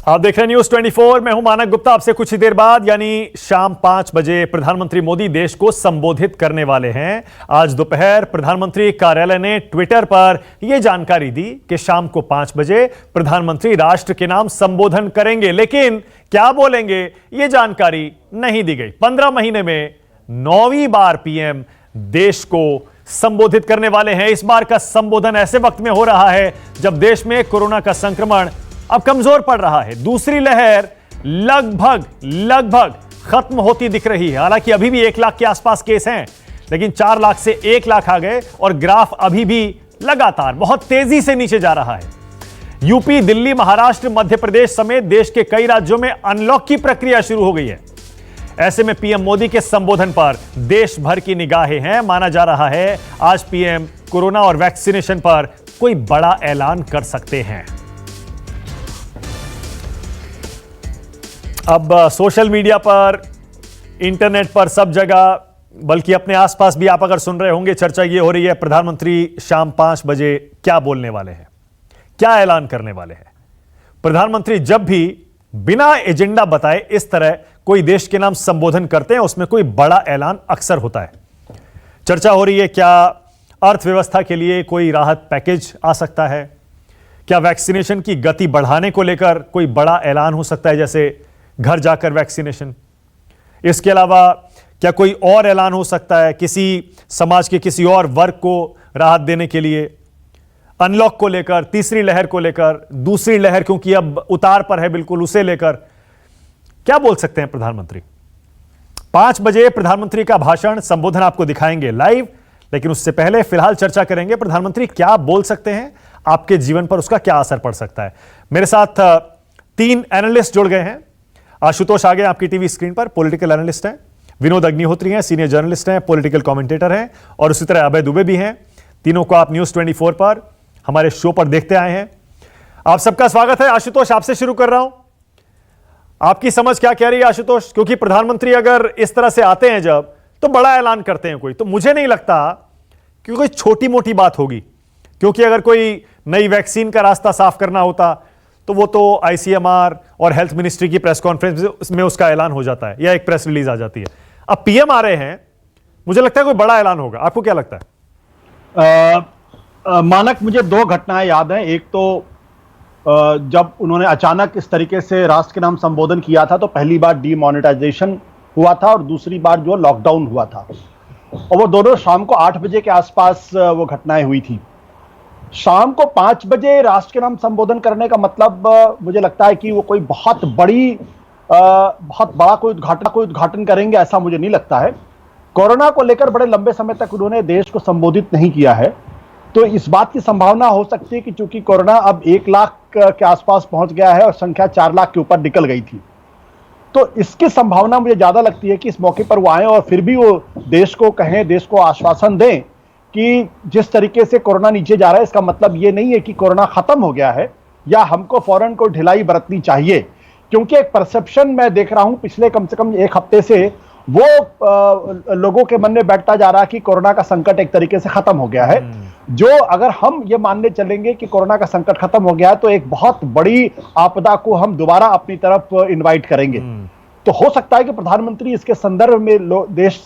आप देख रहे हैं न्यूज 24। मैं हूं मानक गुप्ता। आपसे कुछ ही देर बाद यानी शाम 5 बजे प्रधानमंत्री मोदी देश को संबोधित करने वाले हैं। आज दोपहर प्रधानमंत्री कार्यालय ने ट्विटर पर यह जानकारी दी कि शाम को 5 बजे प्रधानमंत्री राष्ट्र के नाम संबोधन करेंगे, लेकिन क्या बोलेंगे यह जानकारी नहीं दी गई। 15 महीने में 9वीं बार पीएम देश को संबोधित करने वाले हैं। इस बार का संबोधन ऐसे वक्त में हो रहा है जब देश में कोरोना का संक्रमण अब कमजोर पड़ रहा है। दूसरी लहर लगभग खत्म होती दिख रही है। हालांकि अभी भी 1 लाख के आसपास केस हैं, लेकिन 4 लाख से 1 लाख आ गए और ग्राफ अभी भी लगातार बहुत तेजी से नीचे जा रहा है। यूपी, दिल्ली, महाराष्ट्र, मध्य प्रदेश समेत देश के कई राज्यों में अनलॉक की प्रक्रिया शुरू हो गई है। ऐसे में पीएम मोदी के संबोधन पर देश भर की निगाहें हैं। माना जा रहा है आज पीएम कोरोना और वैक्सीनेशन पर कोई बड़ा ऐलान कर सकते हैं। अब सोशल मीडिया पर, इंटरनेट पर, सब जगह, बल्कि अपने आसपास भी आप अगर सुन रहे होंगे, चर्चा ये हो रही है प्रधानमंत्री शाम 5 बजे क्या बोलने वाले हैं, क्या ऐलान करने वाले हैं। प्रधानमंत्री जब भी बिना एजेंडा बताए इस तरह कोई देश के नाम संबोधन करते हैं, उसमें कोई बड़ा ऐलान अक्सर होता है। चर्चा हो रही है क्या अर्थव्यवस्था के लिए कोई राहत पैकेज आ सकता है, क्या वैक्सीनेशन की गति बढ़ाने को लेकर कोई बड़ा ऐलान हो सकता है, जैसे घर जाकर वैक्सीनेशन। इसके अलावा क्या कोई और ऐलान हो सकता है किसी समाज के किसी और वर्ग को राहत देने के लिए, अनलॉक को लेकर, तीसरी लहर को लेकर, दूसरी लहर क्योंकि अब उतार पर है बिल्कुल, उसे लेकर क्या बोल सकते हैं प्रधानमंत्री। 5 बजे प्रधानमंत्री का भाषण, संबोधन आपको दिखाएंगे लाइव, लेकिन उससे पहले फिलहाल चर्चा करेंगे प्रधानमंत्री क्या बोल सकते हैं, आपके जीवन पर उसका क्या असर पड़ सकता है। मेरे साथ 3 एनालिस्ट जुड़ गए हैं। आशुतोष आ गए आपकी टीवी स्क्रीन पर, पॉलिटिकल एनालिस्ट हैं। विनोद अग्निहोत्री हैं, सीनियर जर्नलिस्ट हैं, पॉलिटिकल कमेंटेटर हैं, और उसी तरह अभय दुबे भी हैं। तीनों को आप न्यूज 24 पर हमारे शो पर देखते आए हैं। आप सबका स्वागत है। आशुतोष, आपसे शुरू कर रहा हूं, आपकी समझ क्या कह रही है आशुतोष, क्योंकि प्रधानमंत्री अगर इस तरह से आते हैं जब, तो बड़ा ऐलान करते हैं कोई, तो मुझे नहीं लगता कि कोई छोटी मोटी बात होगी, क्योंकि अगर कोई नई वैक्सीन का रास्ता साफ करना होता तो वो तो आईसीएमआर और हेल्थ मिनिस्ट्री की प्रेस कॉन्फ्रेंस में उसका ऐलान हो जाता है या एक प्रेस रिलीज आ जाती है। अब पीएम आ रहे हैं, मुझे लगता है कोई बड़ा ऐलान होगा। आपको क्या लगता है? मानक, मुझे 2 घटनाएं याद हैं। एक तो जब उन्होंने अचानक इस तरीके से राष्ट्र के नाम संबोधन किया था, तो पहली बार डीमोनेटाइजेशन हुआ था और दूसरी बार जो लॉकडाउन हुआ था, और वो दोनों शाम को 8 बजे के आसपास वो घटनाएं हुई थी। शाम को 5 बजे राष्ट्र के नाम संबोधन करने का मतलब मुझे लगता है कि वो कोई बहुत बड़ा कोई उद्घाटन करेंगे, ऐसा मुझे नहीं लगता है। कोरोना को लेकर बड़े लंबे समय तक उन्होंने देश को संबोधित नहीं किया है, तो इस बात की संभावना हो सकती है कि चूंकि कोरोना अब 1 लाख के आसपास पहुंच गया है और संख्या 4 लाख के ऊपर निकल गई थी, तो इसकी संभावना मुझे ज्यादा लगती है कि इस मौके पर वो आए और फिर भी वो देश को कहें, देश को आश्वासन दें कि जिस तरीके से कोरोना नीचे जा रहा है, इसका मतलब ये नहीं है कि कोरोना खत्म हो गया है या हमको फौरन कोई ढिलाई बरतनी चाहिए। क्योंकि एक परसेप्शन मैं देख रहा हूं पिछले कम से कम 1 हफ्ते से, वो लोगों के मन में बैठता जा रहा है कि कोरोना का संकट एक तरीके से खत्म हो गया है। जो अगर हम ये मानने चलेंगे कि कोरोना का संकट खत्म हो गया है, तो एक बहुत बड़ी आपदा को हम दोबारा अपनी तरफ इनवाइट करेंगे। तो हो सकता है कि प्रधानमंत्री इसके संदर्भ में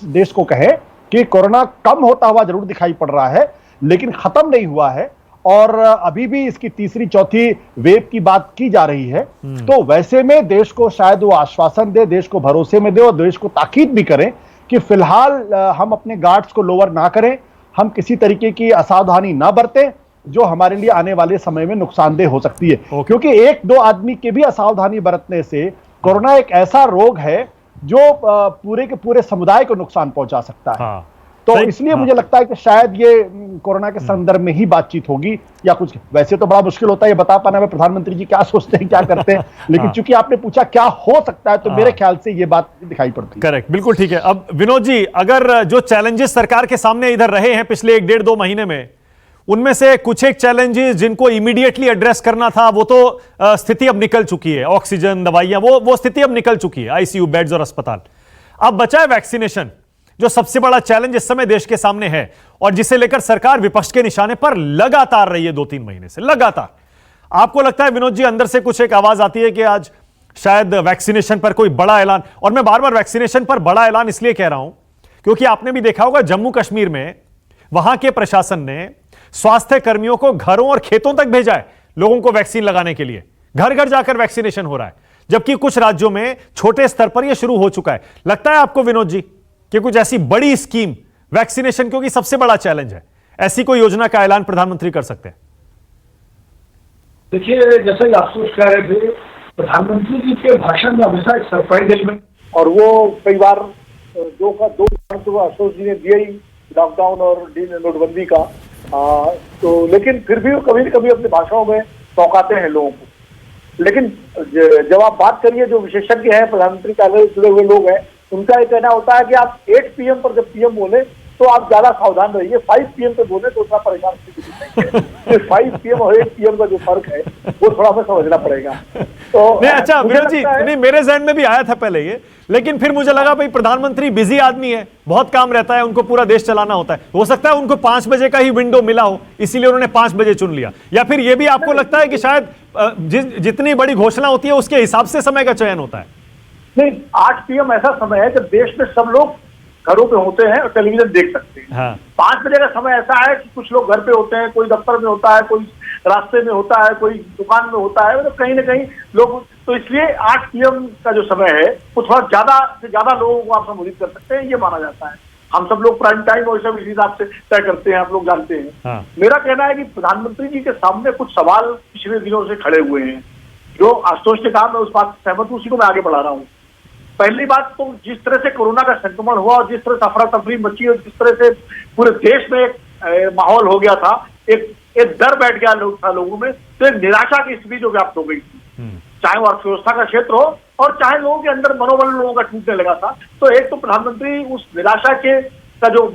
देश को कहे कि कोरोना कम होता हुआ जरूर दिखाई पड़ रहा है, लेकिन खत्म नहीं हुआ है, और अभी भी इसकी तीसरी चौथी वेव की बात की जा रही है। तो वैसे में देश को शायद वो आश्वासन दे, देश को भरोसे में दे और देश को ताकीद भी करें कि फिलहाल हम अपने गार्ड्स को लोअर ना करें, हम किसी तरीके की असावधानी ना बरतें जो हमारे लिए आने वाले समय में नुकसानदेह हो सकती है। क्योंकि 1-2 आदमी के भी असावधानी बरतने से कोरोना एक ऐसा रोग है जो पूरे के पूरे समुदाय को नुकसान पहुंचा सकता है। हाँ, तो इसलिए मुझे लगता है कि शायद ये कोरोना के संदर्भ में ही बातचीत होगी या कुछ। वैसे तो बड़ा मुश्किल होता है ये बता पाना में प्रधानमंत्री जी क्या सोचते हैं, क्या करते हैं, लेकिन चूंकि आपने पूछा क्या हो सकता है, तो मेरे ख्याल से ये बात दिखाई पड़ती है। करेक्ट, बिल्कुल ठीक है। अब विनोद जी, अगर जो चैलेंजेस सरकार के सामने इधर रहे हैं पिछले 1-1.5-2 महीने में, उनमें से कुछ एक चैलेंजेस जिनको इमीडिएटली एड्रेस करना था, वो तो स्थिति अब निकल चुकी है। ऑक्सीजन, दवाइयां, वो स्थिति अब निकल चुकी है, आईसीयू बेड्स और अस्पताल। अब बचा है वैक्सीनेशन, जो सबसे बड़ा चैलेंज इस समय देश के सामने है और जिसे लेकर सरकार विपक्ष के निशाने पर लगातार रही है 2-3 महीने से लगातार। आपको लगता है विनोद जी अंदर से कुछ एक आवाज आती है कि आज शायद वैक्सीनेशन पर कोई बड़ा ऐलान, और मैं बार बार वैक्सीनेशन पर बड़ा ऐलान इसलिए कह रहा हूं क्योंकि आपने भी देखा होगा जम्मू कश्मीर में वहां के प्रशासन ने स्वास्थ्य कर्मियों को घरों और खेतों तक भेजा है लोगों को वैक्सीन लगाने के लिए, घर घर जाकर वैक्सीनेशन हो रहा है, जबकि कुछ राज्यों में छोटे स्तर पर यह शुरू हो चुका है। लगता है आपको विनोद जी कि कुछ ऐसी बड़ी स्कीम वैक्सीनेशन, क्योंकि सबसे बड़ा चैलेंज है, ऐसी कोई योजना का ऐलान प्रधानमंत्री कर सकते हैं? देखिए, जैसे ही आप कह रहे थे, प्रधानमंत्री जी के भाषण में हमेशा एक सरप्राइज एलिमेंट, और वो कई बार दो तो आशुतोष जी ने दिया ही, लॉकडाउन और नोटबंदी का, तो लेकिन फिर भी वो कभी न कभी अपने भाषणों में चौंकाते हैं लोगों को। लेकिन जब आप बात करिए, जो विशेषज्ञ हैं, प्रधानमंत्री कार्यालय से जुड़े हुए लोग हैं, उनका ये कहना होता है कि आप 8 PM पर जब पीएम बोले तो आप ज्यादा सावधान रहिए, 5 PM पे बोले तो उतना परेशान नहीं है। 5 PM और 8 PM का जो फर्क है वो थोड़ा हमें समझना पड़ेगा। तो नहीं, अच्छा विनोद जी, नहीं मेरे जहन में भी आया था पहले ये, लेकिन फिर मुझे लगा भाई प्रधानमंत्री बिजी आदमी है, बहुत काम रहता है, उनको पूरा देश चलाना होता है, हो सकता है उनको 5 बजे का ही विंडो मिला हो, इसीलिए उन्होंने 5 बजे चुन लिया। या फिर ये भी आपको लगता है कि शायद जितनी बड़ी घोषणा होती है उसके हिसाब से समय का चयन होता है? नहीं, 8 PM ऐसा समय है जब देश में सब लोग घरों पे होते हैं और टेलीविजन देख सकते हैं। हाँ। 5 बजे का समय ऐसा है कि कुछ लोग घर पे होते हैं, कोई दफ्तर में होता है, कोई रास्ते में होता है, कोई दुकान में होता है, मतलब कहीं ना कहीं लोग, तो इसलिए 8 PM का जो समय है वो थोड़ा ज्यादा से ज्यादा लोगों को आप संबोधित कर सकते हैं, ये माना जाता है। हम सब लोग प्राइम टाइम और सब इसी हिसाब से तय करते हैं, आप लोग जानते हैं। हाँ। मेरा कहना है कि प्रधानमंत्री जी के सामने कुछ सवाल पिछले दिनों से खड़े हुए हैं, जो आशुतोष ने कहा, मैं उस बात से सहमत हूँ, उसी को मैं आगे बढ़ा रहा हूँ। पहली बात तो जिस तरह से कोरोना का संक्रमण हुआ और जिस तरह से अफरा तफरी मची और जिस तरह से पूरे देश में एक माहौल हो गया था, एक डर बैठ गया लोगों में, तो एक निराशा की स्थिति जो व्याप्त हो गई थी, चाहे वो अर्थव्यवस्था का क्षेत्र हो और चाहे लोगों के अंदर मनोबल लोगों का टूटने लगा था। तो एक तो प्रधानमंत्री उस निराशा का जो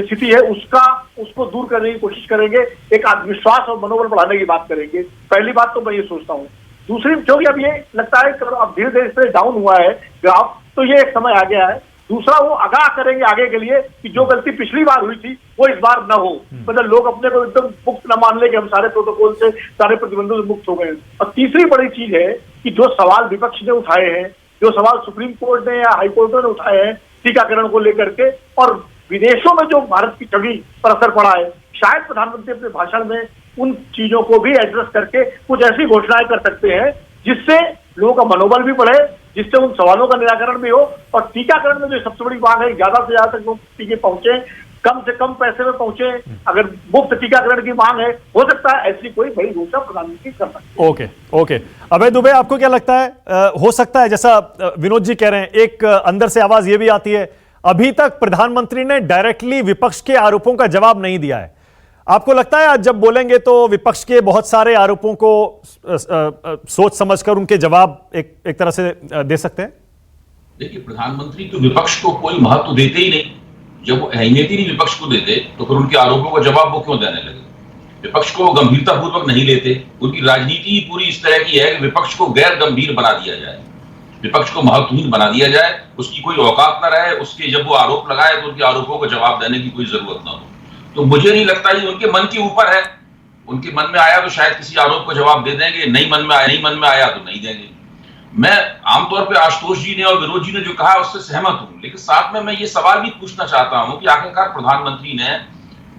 स्थिति है उसको दूर करने की कोशिश करेंगे, एक आत्मविश्वास और मनोबल बढ़ाने की बात करेंगे। पहली बात तो मैं ये सोचता हूँ। दूसरी, क्योंकि अब ये लगता है कि अब धीरे धीरे से डाउन हुआ है ग्राफ, तो ये एक समय आ गया है। दूसरा, वो आगाह करेंगे आगे के लिए कि जो गलती पिछली बार हुई थी वो इस बार न हो, मतलब लोग अपने को एकदम मुक्त न मान ले कि हम सारे प्रोटोकॉल से, सारे प्रतिबंधों से मुक्त हो गए। और तीसरी बड़ी चीज है कि जो सवाल विपक्ष ने उठाए हैं, जो सवाल सुप्रीम कोर्ट ने या हाई कोर्ट ने उठाए हैं टीकाकरण को लेकर के, और विदेशों में जो भारत की छवि पर असर पड़ा है, शायद प्रधानमंत्री अपने भाषण में उन चीजों को भी एड्रेस करके कुछ ऐसी घोषणाएं कर सकते हैं जिससे लोगों का मनोबल भी बढ़े, जिससे उन सवालों का निराकरण भी हो। और टीकाकरण में जो सबसे बड़ी मांग है, ज्यादा से ज्यादा तक लोग टीके पहुंचे, कम से कम पैसे में पहुंचे, अगर मुफ्त टीकाकरण की मांग है, हो सकता है ऐसी कोई बड़ी घोषणा प्रधानमंत्री कर सकते हैं। ओके। अभय दुबे, आपको क्या लगता है, हो सकता है जैसा विनोद जी कह रहे हैं, एक अंदर से आवाज ये भी आती है, अभी तक प्रधानमंत्री ने डायरेक्टली विपक्ष के आरोपों का जवाब नहीं दिया है, आपको लगता है आज जब बोलेंगे तो विपक्ष के बहुत सारे आरोपों को सोच समझकर उनके जवाब एक तरह से दे सकते हैं? देखिए, प्रधानमंत्री तो विपक्ष को कोई महत्व देते ही नहीं। जब वो अहमियत ही नहीं विपक्ष को देते तो फिर उनके आरोपों का जवाब वो क्यों देने लगे? विपक्ष को गंभीरतापूर्वक नहीं लेते। उनकी राजनीति ही पूरी इस तरह की है कि विपक्ष को गैर गंभीर बना दिया जाए, विपक्ष को महत्वहीन बना दिया जाए, उसकी कोई औकात न रहे, उसके जब वो आरोप लगाए तो उनके आरोपों को जवाब देने की कोई जरूरत ना हो। तो मुझे नहीं लगता ये उनके मन के ऊपर है। उनके मन में आया तो शायद किसी आरोप का जवाब दे देंगे, नहीं मन में आया तो नहीं देंगे। मैं आमतौर पे आशुतोष जी ने और विनोद जी ने जो कहा उससे सहमत हूं, लेकिन साथ में मैं ये सवाल भी पूछना चाहता हूं कि आखिरकार प्रधानमंत्री ने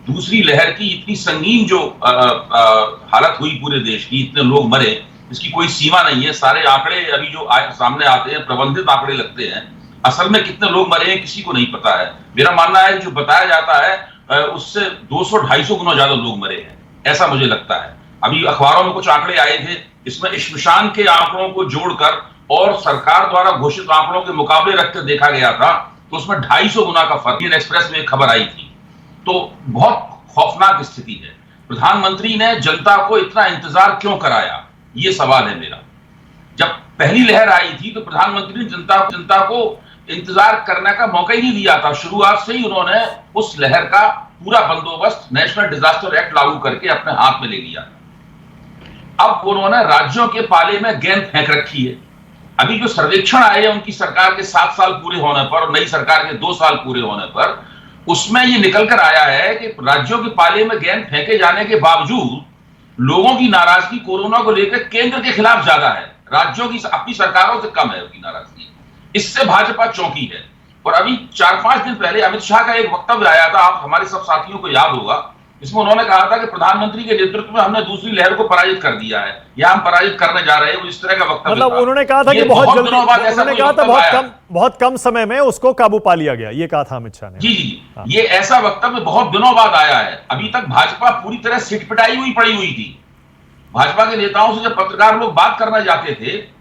दूसरी लहर की इतनी संगीन जो हालत हुई पूरे देश की, इतने लोग मरे, इसकी कोई सीमा नहीं है। सारे आंकड़े अभी जो सामने आते हैं प्रबंधित आंकड़े लगते हैं, असल में कितने लोग मरे हैं किसी को नहीं पता है। मेरा मानना है जो बताया जाता है उससे 200-250 गुना ज्यादा लोग मरे हैं, ऐसा मुझे लगता है। अभी अखबारों में कुछ आंकड़े आए थे, इसमें श्मशान के आंकड़ों को जोड़कर और सरकार द्वारा घोषित आंकड़ों के मुकाबले रखकर देखा गया था तो उसमें 250 गुना का फर्क। इंडियन एक्सप्रेस में एक खबर आई थी। तो बहुत खौफनाक स्थिति है। प्रधानमंत्री ने जनता को इतना इंतजार क्यों कराया, ये सवाल है मेरा। जब पहली लहर आई थी तो प्रधानमंत्री ने जनता को इंतजार करने का मौका ही नहीं दिया था। शुरुआत से ही उन्होंने उस लहर का पूरा बंदोबस्त नेशनल डिजास्टर एक्ट लागू करके अपने हाथ में ले लिया। अब उन्होंने राज्यों के पाले में गेंद फेंक रखी है। अभी जो सर्वेक्षण आए हैं उनकी सरकार के 7 साल पूरे होने पर और नई सरकार के 2 साल पूरे होने पर, उसमें यह निकल कर आया है कि राज्यों के पाले में गेंद फेंके जाने के बावजूद लोगों की नाराजगी कोरोना को लेकर केंद्र के खिलाफ ज्यादा है, राज्यों की अपनी सरकारों से कम है उनकी नाराजगी। इससे भाजपा चौंकी है। और अभी 4-5 दिन पहले अमित शाह का एक वक्तव्य आया था, आप हमारे सब साथियों को याद होगा, इसमें उन्होंने कहा था कि प्रधानमंत्री के नेतृत्व में हमने दूसरी लहर को पराजित कर दिया है या हम पराजित करने जा रहे हैं, इस तरह का वक्तव्य मतलब था। उन्होंने कहा था कि बहुत जल्दी, उन्होंने कहा था बहुत कम समय में उसको काबू पा लिया गया, ये कहा था अमित शाह ने। जी जी, ये ऐसा वक्तव्य बहुत दिनों बाद आया है। अभी तक भाजपा पूरी तरह सिटपिटाई हुई पड़ी हुई थी। भाजपा के नेताओं से जब पत्रकार लोग बात करना जाते थे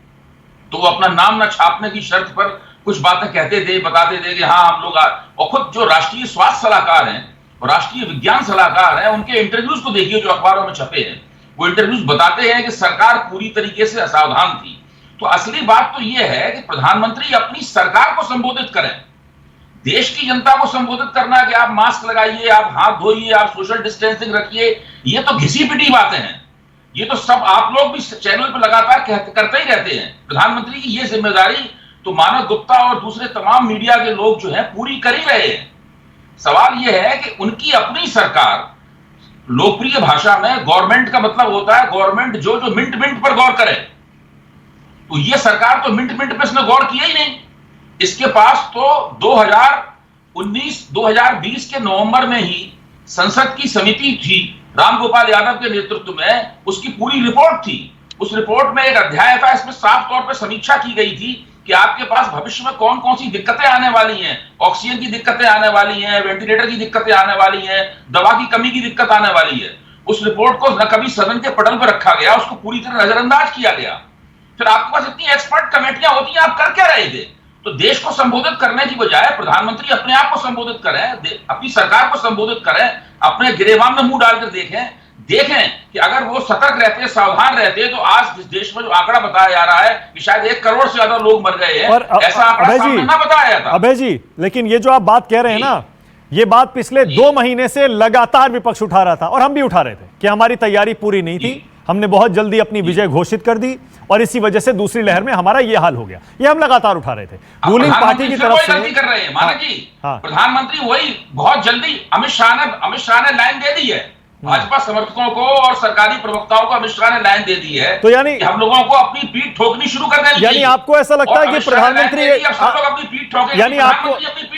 तो वो अपना नाम न छापने की शर्त पर कुछ बातें कहते थे, बताते थे कि हाँ हम लोग, और खुद जो राष्ट्रीय स्वास्थ्य सलाहकार हैं और राष्ट्रीय विज्ञान सलाहकार हैं, उनके इंटरव्यूज को देखिए जो अखबारों में छपे हैं। वो इंटरव्यूज बताते हैं कि सरकार पूरी तरीके से असावधान थी। तो असली बात तो यह है कि प्रधानमंत्री अपनी सरकार को संबोधित करें, देश की जनता को संबोधित करना कि आप मास्क लगाइए, आप हाथ धोइए, आप सोशल डिस्टेंसिंग रखिए, ये तो घिसी पिटी बातें हैं। ये तो सब आप लोग भी चैनल पर लगातार करते ही रहते हैं। प्रधानमंत्री की ये जिम्मेदारी तो मानव गुप्ता और दूसरे तमाम मीडिया के लोग जो है पूरी कर ही रहे हैं। सवाल यह है कि उनकी अपनी सरकार, लोकप्रिय भाषा में गवर्नमेंट का मतलब होता है गवर्नमेंट जो मिनट मिनट पर गौर करे, तो ये सरकार तो मिनट मिनट पर इसने गौर किया ही नहीं। इसके पास तो 2019-2020 के नवंबर में ही संसद की समिति थी रामगोपाल यादव के नेतृत्व में, उसकी पूरी रिपोर्ट थी। उस रिपोर्ट में एक अध्याय था, इसमें साफ तौर पर समीक्षा की गई थी कि आपके पास भविष्य में कौन कौन सी दिक्कतें आने वाली हैं, ऑक्सीजन की दिक्कतें आने वाली हैं, वेंटिलेटर की दिक्कतें आने वाली हैं, दवा की कमी की दिक्कत आने वाली है। उस रिपोर्ट को न कभी सदन के पटल पर रखा गया, उसको पूरी तरह नजरअंदाज किया गया। फिर आपके पास इतनी एक्सपर्ट कमेटियां होती हैं, आप कर क्या रहे थे? तो देश को संबोधित करने की बजाय प्रधानमंत्री अपने आप को संबोधित करें, अपनी सरकार को संबोधित करें, अपने गिरेबान में मुंह डालकर देखें कि अगर वो सतर्क रहते, सावधान रहते, तो आज इस देश में जो आंकड़ा बताया जा रहा है कि शायद 1 करोड़ से ज्यादा लोग मर गए हैं, ऐसा आंकड़ा सामने ना बताया था। अभय जी, लेकिन ये जो आप बात कह रहे हैं ना, ये बात पिछले 2 महीने से लगातार विपक्ष उठा रहा था और हम भी उठा रहे थे कि हमारी तैयारी पूरी नहीं थी, हमने बहुत जल्दी अपनी विजय घोषित कर दी और इसी वजह से दूसरी लहर में हमारा ये हाल हो गया। ये हम लगातार उठा रहे थे रूलिंग पार्टी की तरफ से। गलती कर रहे हैं मानक जी, प्रधानमंत्री वही बहुत जल्दी अमित शाह ने लाइन दे दी है भाजपा समर्थकों को और सरकारी प्रवक्ताओं को। अमित शाह ने लाइन दे दी है, तो यानी हम लोगों को अपनी पीठ ठोकनी शुरू कर देनी चाहिए। यानी आपको ऐसा लगता है कि प्रधानमंत्री,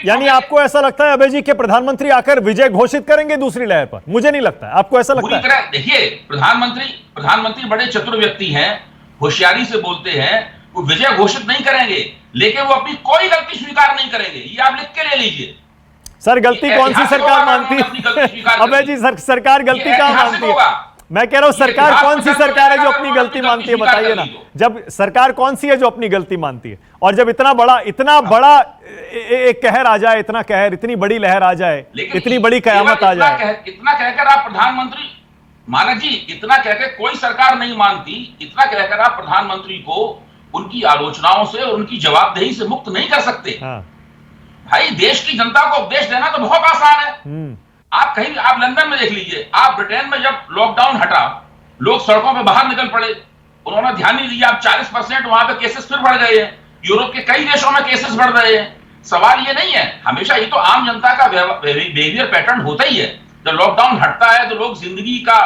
यानी आपको ऐसा लगता है अभय जी कि प्रधानमंत्री आकर विजय घोषित करेंगे दूसरी लहर पर? मुझे नहीं लगता है, आपको ऐसा लगता है? देखिए, प्रधानमंत्री बड़े चतुर व्यक्ति हैं, होशियारी से बोलते हैं, वो विजय घोषित नहीं करेंगे लेकिन वो अपनी कोई गलती स्वीकार नहीं करेंगे। ये आप लिख के ले लीजिए। सर गलती कौन सी सरकार मानती है अभय जी? सरकार गलती कहाँ मानती है? मैं कह रहा हूं सरकार कौन सी सरकार है जो अपनी गलती मानती है, बताइए ना। जब सरकार कौन सी है जो अपनी गलती मानती है? और जब इतना बड़ा एक कहर आ जाए, इतना कहर, इतनी बड़ी लहर आ जाए, इतनी बड़ी कयामत आ जाए, इतना कहकर आप प्रधानमंत्री, मानक जी, इतना कहकर कोई सरकार नहीं मानती, इतना कहकर आप प्रधानमंत्री को उनकी आलोचनाओं से और उनकी जवाबदेही से मुक्त नहीं कर सकते। भाई, देश की जनता को उपदेश देना तो बहुत आसान है। आप कहीं भी, आप लंदन में देख लीजिए, आप ब्रिटेन में जब लॉकडाउन हटा, लोग सड़कों पे बाहर निकल पड़े, उन्होंने ध्यान नहीं दिया, अब 40% वहां पे केसेस फिर बढ़ गए हैं। यूरोप के कई देशों में केसेस बढ़ रहे हैं। सवाल ये नहीं है, हमेशा ये तो आम जनता का बिहेवियर पैटर्न होता ही है। जब लॉकडाउन हटता है तो लोग जिंदगी का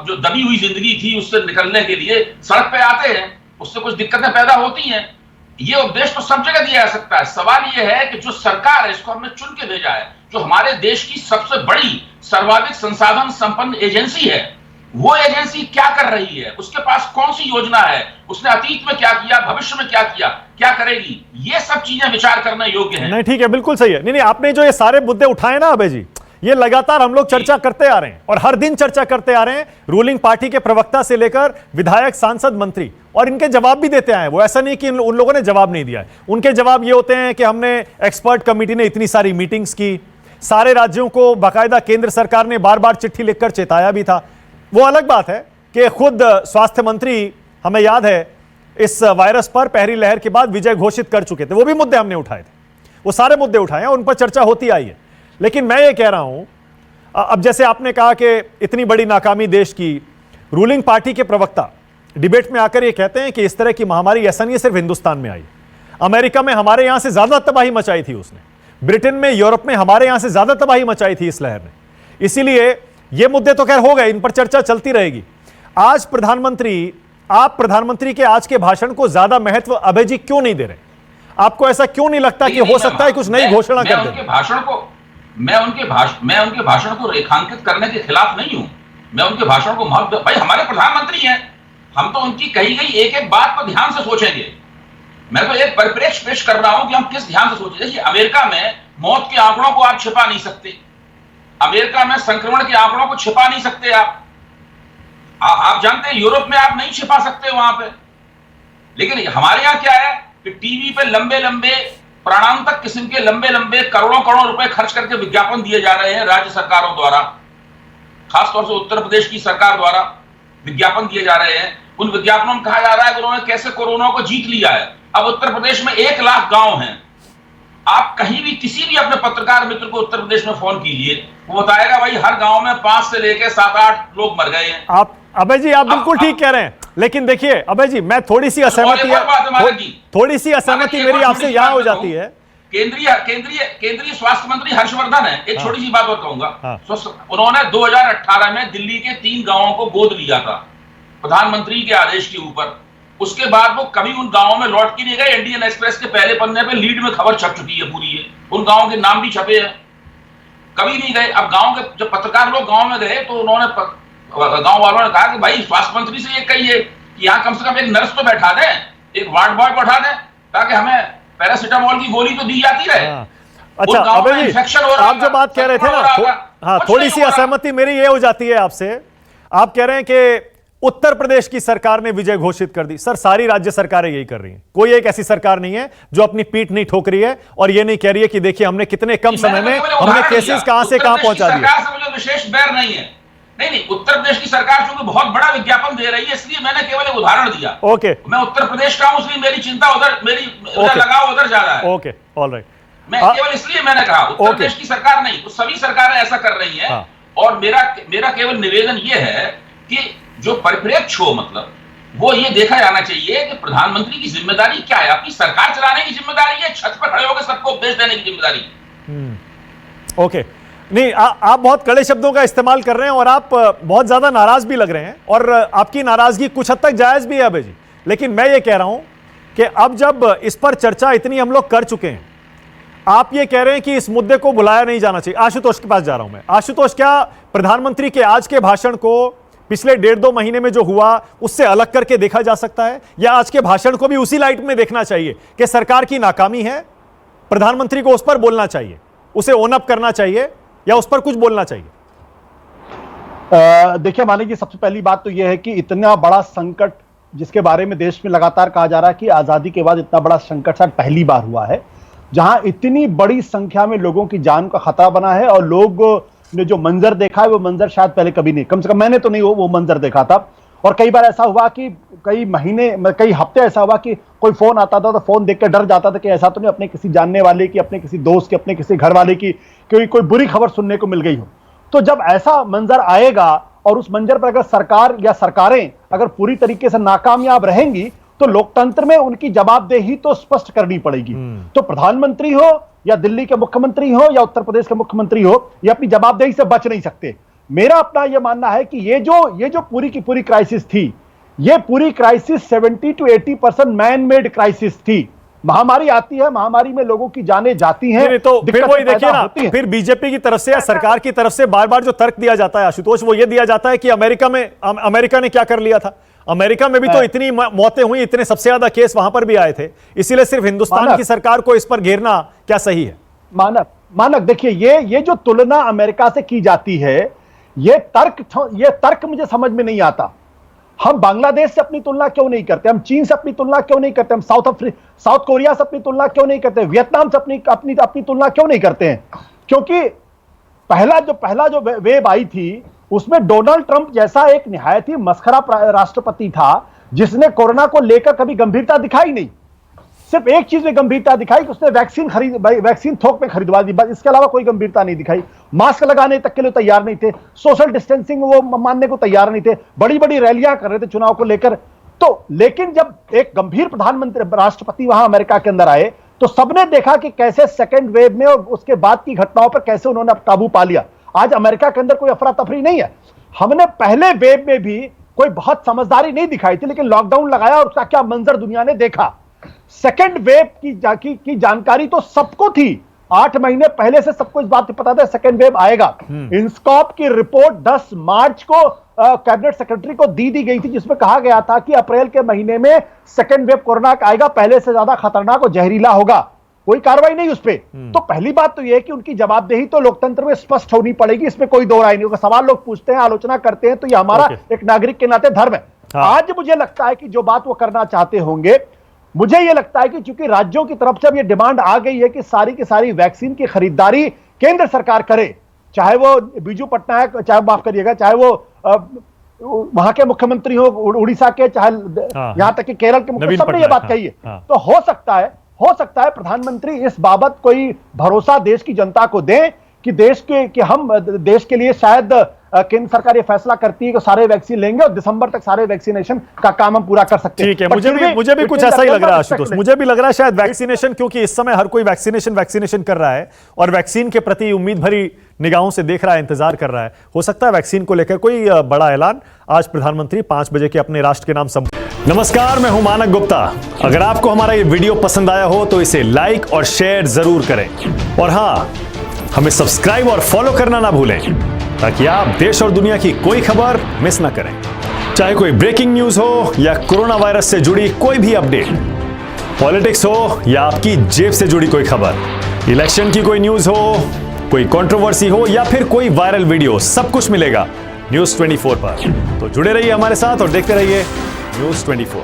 जो दबी हुई जिंदगी थी उससे निकलने के लिए सड़क पे आते हैं, उससे कुछ दिक्कतें पैदा होती हैं। ये उपदेश तो सब जगह दिया जा सकता है। सवाल ये है कि जो सरकार है, इसको हमने चुन के भेजा है, जो हमारे देश की सबसे बड़ी सर्वाधिक संसाधन संपन्न एजेंसी है, वो एजेंसी क्या कर रही है, उसके पास कौन सी योजना है, उसने अतीत में क्या किया, भविष्य में क्या किया, क्या करेगी, ये सब चीजें विचार करने योग्य है। नहीं, ठीक है, बिल्कुल सही है। नहीं, आपने जो ये सारे मुद्दे उठाए ना अभय जी, ये लगातार हम लोग चर्चा करते आ रहे हैं और हर दिन चर्चा करते आ रहे हैं, रूलिंग पार्टी के प्रवक्ता से लेकर विधायक, सांसद, मंत्री, और इनके जवाब भी देते आए हैं। वो ऐसा नहीं कि उन लोगों ने जवाब नहीं दिया है। उनके जवाब ये होते हैं कि हमने एक्सपर्ट कमेटी ने इतनी सारी मीटिंग्स की, सारे राज्यों को बाकायदा केंद्र सरकार ने बार बार चिट्ठी लिखकर चेताया भी था। वो अलग बात है कि खुद स्वास्थ्य मंत्री, हमें याद है, इस वायरस पर पहली लहर के बाद विजय घोषित कर चुके थे। वो भी मुद्दे हमने उठाए थे, वो सारे मुद्दे उठाए हैं, उन पर चर्चा होती आई है। लेकिन मैं ये कह रहा हूं, अब जैसे आपने कहा कि इतनी बड़ी नाकामी देश की, रूलिंग पार्टी के प्रवक्ता डिबेट में आकर ये कहते हैं कि इस तरह की महामारी ऐसा नहीं है सिर्फ हिंदुस्तान में आई, अमेरिका में हमारे यहां से ज्यादा तबाही मचाई थी उसने, ब्रिटेन में, यूरोप में हमारे यहां से ज्यादा तबाही मचाई थी इस लहर ने। इसीलिए ये मुद्दे तो खैर हो गए, इन पर चर्चा चलती रहेगी। आज आप प्रधानमंत्री के आज के भाषण को ज्यादा महत्व अभय जी क्यों नहीं दे रहे? आपको ऐसा क्यों नहीं लगता कि हो सकता है कुछ नई घोषणा कर दें? मैं उनके भाषण को रेखांकित करने के खिलाफ नहीं हूं। मैं उनके भाषण को महत्व, भाई हमारे प्रधानमंत्री हैं, हम तो उनकी कही गई एक एक बात पर ध्यान से सोचेंगे। मैं तो एक परिप्रेक्ष्य पेश कर रहा हूं कि हम किस ध्यान से सोचें। देखिए, अमेरिका में मौत के आंकड़ों को आप छिपा नहीं सकते, अमेरिका में संक्रमण के आंकड़ों को छिपा नहीं सकते आप जानते हैं यूरोप में आप नहीं छिपा सकते वहां पे। लेकिन हमारे यहां क्या है कि टीवी पे लंबे लंबे प्राणांतक किस्म के लंबे लंबे करोड़ों करोड़ रुपए खर्च करके विज्ञापन दिए जा रहे हैं राज्य सरकारों द्वारा, खासतौर से उत्तर प्रदेश की सरकार द्वारा विज्ञापन दिए जा रहे हैं। उन विज्ञापनों में कहा जा रहा है कि उन्होंने कैसे कोरोना को जीत लिया है। अब उत्तर प्रदेश में 1 लाख गांव हैं, आप कहीं भी किसी भी अपने पत्रकार मित्र को उत्तर प्रदेश में फोन कीजिए, वो बताएगा भाई हर गांव में 5 से लेकर 7-8 लोग मर गए हैं। आप अभय जी आप बिल्कुल ठीक कह रहे हैं, लेकिन देखिए अभय जी, मैं थोड़ी सी असहमति मेरी आपसे यहां हो जाती है। केंद्रीय स्वास्थ्य मंत्री हर्षवर्धन है, एक छोटी सी बात और कहूंगा। उन्होंने 2018 में दिल्ली के 3 गांवों को गोद लिया था प्रधानमंत्री के आदेश के ऊपर। उसके बाद वो कभी उन गांवों में लौट के नहीं गए। इंडियन एक्सप्रेस के पहले पन्ने पे लीड में खबर छप चुकी है पूरी है, उन गांवों के नाम भी छपे हैं, कभी नहीं गए। अब गांव के जब पत्रकार लोग गांव में गए तो उन्होंने गांव वालों ने कहा कि भाई स्वास्थ्य मंत्री से ये कहिए कि यहाँ कम से कम एक नर्स तो बैठा दें, एक वार्ड बॉय बैठा दें, ताकि हमें पैरासीटामोल की गोली तो दी जाती रहे। अच्छा अभय जी, आप जो बात कह रहे थे ना, थोड़ी सी असहमति मेरी ये हो जाती है आपसे। आप कह रहे हैं कि उत्तर प्रदेश की सरकार ने विजय घोषित कर दी। सर, सारी राज्य सरकारें यही कर रही हैं, कोई एक ऐसी सरकार नहीं है जो अपनी पीठ नहीं ठोक रही है और ये नहीं कह रही है कि देखिए हमने कितने कम समय में हमने केसेस कहां से कहां पहुंचा दिए। सरकार से मुझे विशेष बैर नहीं है। नहीं, उत्तर प्रदेश की सरकार चूंकि बहुत बड़ा विज्ञापन दे रही है, इसलिए मैंने केवल एक उदाहरण दिया। ओके, मैं उत्तर प्रदेश का हूं, इसलिए मेरी चिंता उधर, मेरी लगाव उधर ज्यादा है। Okay, alright. मैं केवल इसलिए मैंने कहा उत्तर प्रदेश की सरकार नहीं, तो सभी सरकारें ऐसा कर रही हैं। और मेरा केवल निवेदन यह है कि जो परिप्रेक्ष्य हो, मतलब वो ये देखा जाना चाहिए कि प्रधानमंत्री की जिम्मेदारी क्या है। अपनी सरकार चलाने की जिम्मेदारी है, छत पर खड़े होकर सबको उपदेश देने की जिम्मेदारी। ओके, नहीं आप बहुत कड़े शब्दों का इस्तेमाल कर रहे हैं और आप बहुत ज्यादा नाराज भी लग रहे हैं और आपकी नाराजगी कुछ हद तक जायज भी है अभय जी। लेकिन मैं ये कह रहा हूं कि अब जब इस पर चर्चा इतनी हम लोग कर चुके हैं, आप ये कह रहे हैं कि इस मुद्दे को भुलाया नहीं जाना चाहिए। आशुतोष के पास जा रहा हूं मैं। आशुतोष, क्या प्रधानमंत्री के आज के भाषण को पिछले 1.5-2 महीने में जो हुआ उससे अलग करके देखा जा सकता है, या आज के भाषण को भी उसी लाइट में देखना चाहिए कि सरकार की नाकामी है, प्रधानमंत्री को उस पर बोलना चाहिए, उसे ओन अप करना चाहिए, या उस पर कुछ बोलना चाहिए? देखिए मानिए, सबसे पहली बात तो यह है कि इतना बड़ा संकट जिसके बारे में देश में लगातार कहा जा रहा है कि आजादी के बाद इतना बड़ा संकट शायद पहली बार हुआ है, जहां इतनी बड़ी संख्या में लोगों की जान का खतरा बना है। और लोग ने जो मंजर देखा है वो मंजर शायद पहले कभी नहीं, कम से कम मैंने तो नहीं वो मंजर देखा था। और कई बार ऐसा हुआ कि कई हफ्ते ऐसा हुआ कि कोई फोन आता था तो फोन देख कर डर जाता था कि ऐसा तो नहीं अपने किसी जानने वाले की, अपने किसी दोस्त की, अपने किसी घर वाले की कोई बुरी खबर सुनने को मिल गई हो। तो जब ऐसा मंजर आएगा और उस मंजर पर अगर सरकार या सरकारें अगर पूरी तरीके से नाकामयाब रहेंगी तो लोकतंत्र में उनकी जवाबदेही तो स्पष्ट करनी पड़ेगी। तो प्रधानमंत्री हो या दिल्ली के मुख्यमंत्री हो या उत्तर प्रदेश के मुख्यमंत्री हो, ये अपनी जवाबदेही से बच नहीं सकते। मेरा अपना यह मानना है कि ये जो पूरी की पूरी क्राइसिस थी, ये पूरी crisis 70 to 80% man made crisis थी। महामारी आती है, महामारी में लोगों की जानें जाती हैं, तो फिर वही देखिए ना, फिर बीजेपी की तरफ से या सरकार की तरफ से बार बार जो तर्क दिया जाता है आशुतोष, वो ये दिया जाता है कि अमेरिका ने क्या कर लिया था। अमेरिका में भी तो इतनी मौतें हुई, इतने सबसे ज्यादा केस वहां पर भी आए थे, इसीलिए सिर्फ हिंदुस्तान की सरकार को इस पर घेरना क्या सही है? मानक देखिए, ये जो तुलना अमेरिका से की जाती है, ये तर्क मुझे समझ में नहीं आता। हम बांग्लादेश से अपनी तुलना क्यों नहीं करते, हम चीन से अपनी तुलना क्यों नहीं करते, हम साउथ कोरिया से अपनी तुलना क्यों नहीं करते, वियतनाम से अपनी तुलना क्यों नहीं करते हैं? क्योंकि पहला जो वेव आई थी उसमें डोनाल्ड ट्रंप जैसा एक निहायत ही मस्खरा राष्ट्रपति था, जिसने कोरोना को लेकर कभी गंभीरता दिखाई नहीं। सिर्फ एक चीज में गंभीरता दिखाई कि उसने वैक्सीन थोक में खरीदवा दी, बस इसके अलावा कोई गंभीरता नहीं दिखाई। मास्क लगाने तक के लिए तैयार नहीं थे, सोशल डिस्टेंसिंग वो मानने को तैयार नहीं थे, बड़ी बड़ी रैलियां कर रहे थे चुनाव को लेकर। तो लेकिन जब एक गंभीर प्रधानमंत्री राष्ट्रपति वहां अमेरिका के अंदर आए तो सबने देखा कि कैसे सेकेंड वेव में और उसके बाद की घटनाओं पर कैसे उन्होंने काबू पा लिया। आज अमेरिका के अंदर कोई अफरा तफरी नहीं है। हमने पहले वेव में भी कोई बहुत समझदारी नहीं दिखाई थी, लेकिन लॉकडाउन लगाया और उसका क्या मंजर दुनिया ने देखा। सेकेंड वेव की जानकारी तो सबको थी, 8 महीने पहले से सबको इस बात की पता था सेकेंड वेव आएगा। इंस्कॉप की रिपोर्ट 10 मार्च को कैबिनेट सेक्रेटरी को दी गई थी, जिसमें कहा गया था कि अप्रैल के महीने में सेकेंड वेव कोरोना का आएगा, पहले से ज्यादा खतरनाक और जहरीला होगा। कोई कार्रवाई नहीं उस पर। तो पहली बात तो यह है कि उनकी जवाबदेही तो लोकतंत्र में स्पष्ट होनी पड़ेगी, इसमें कोई दो राय नहीं होगा। सवाल लोग पूछते हैं, आलोचना करते हैं, तो यह हमारा एक नागरिक के नाते धर्म है। आज मुझे लगता है कि जो बात वो करना चाहते होंगे, मुझे यह लगता है कि चूंकि राज्यों की तरफ से अब यह डिमांड आ गई है कि सारी की सारी वैक्सीन की खरीदारी केंद्र सरकार करे, चाहे वो बीजू पटनायक, चाहे माफ करिएगा, चाहे वो वहां के मुख्यमंत्री हो उड़ीसा के, चाहे यहां तक कि केरल के मुख्यमंत्री, सबने ये बात कही है। तो हो सकता है प्रधानमंत्री इस बाबत कोई भरोसा देश की जनता को दें कि हम देश के लिए शायद केंद्र सरकार ये फैसला करती है कि सारे वैक्सीन लेंगे और दिसंबर तक सारे वैक्सीनेशन का काम हम पूरा कर सकते हैं। ठीक है, मुझे भी कुछ ऐसा ही लग रहा है आशुतोष। मुझे भी लग रहा है शायद वैक्सीनेशन, क्योंकि इस समय हर कोई वैक्सीनेशन कर रहा है और वैक्सीन के प्रति उम्मीद भरी निगाहों से देख रहा है, इंतजार कर रहा है। हो सकता है वैक्सीन को लेकर कोई बड़ा ऐलान आज प्रधानमंत्री 5 बजे के अपने राष्ट्र के नाम नमस्कार, मैं हूं मानक गुप्ता। अगर आपको हमारा ये वीडियो पसंद आया हो तो इसे लाइक और शेयर जरूर करें, और हाँ, हमें सब्सक्राइब और फॉलो करना ना भूलें ताकि आप देश और दुनिया की कोई खबर मिस ना करें। चाहे कोई ब्रेकिंग न्यूज हो या कोरोना वायरस से जुड़ी कोई भी अपडेट, पॉलिटिक्स हो या आपकी जेब से जुड़ी कोई खबर, इलेक्शन की कोई न्यूज हो, कोई कंट्रोवर्सी हो या फिर कोई वायरल वीडियो, सब कुछ मिलेगा न्यूज़ 24 पर। तो जुड़े रहिए हमारे साथ और देखते रहिए न्यूज़ 24।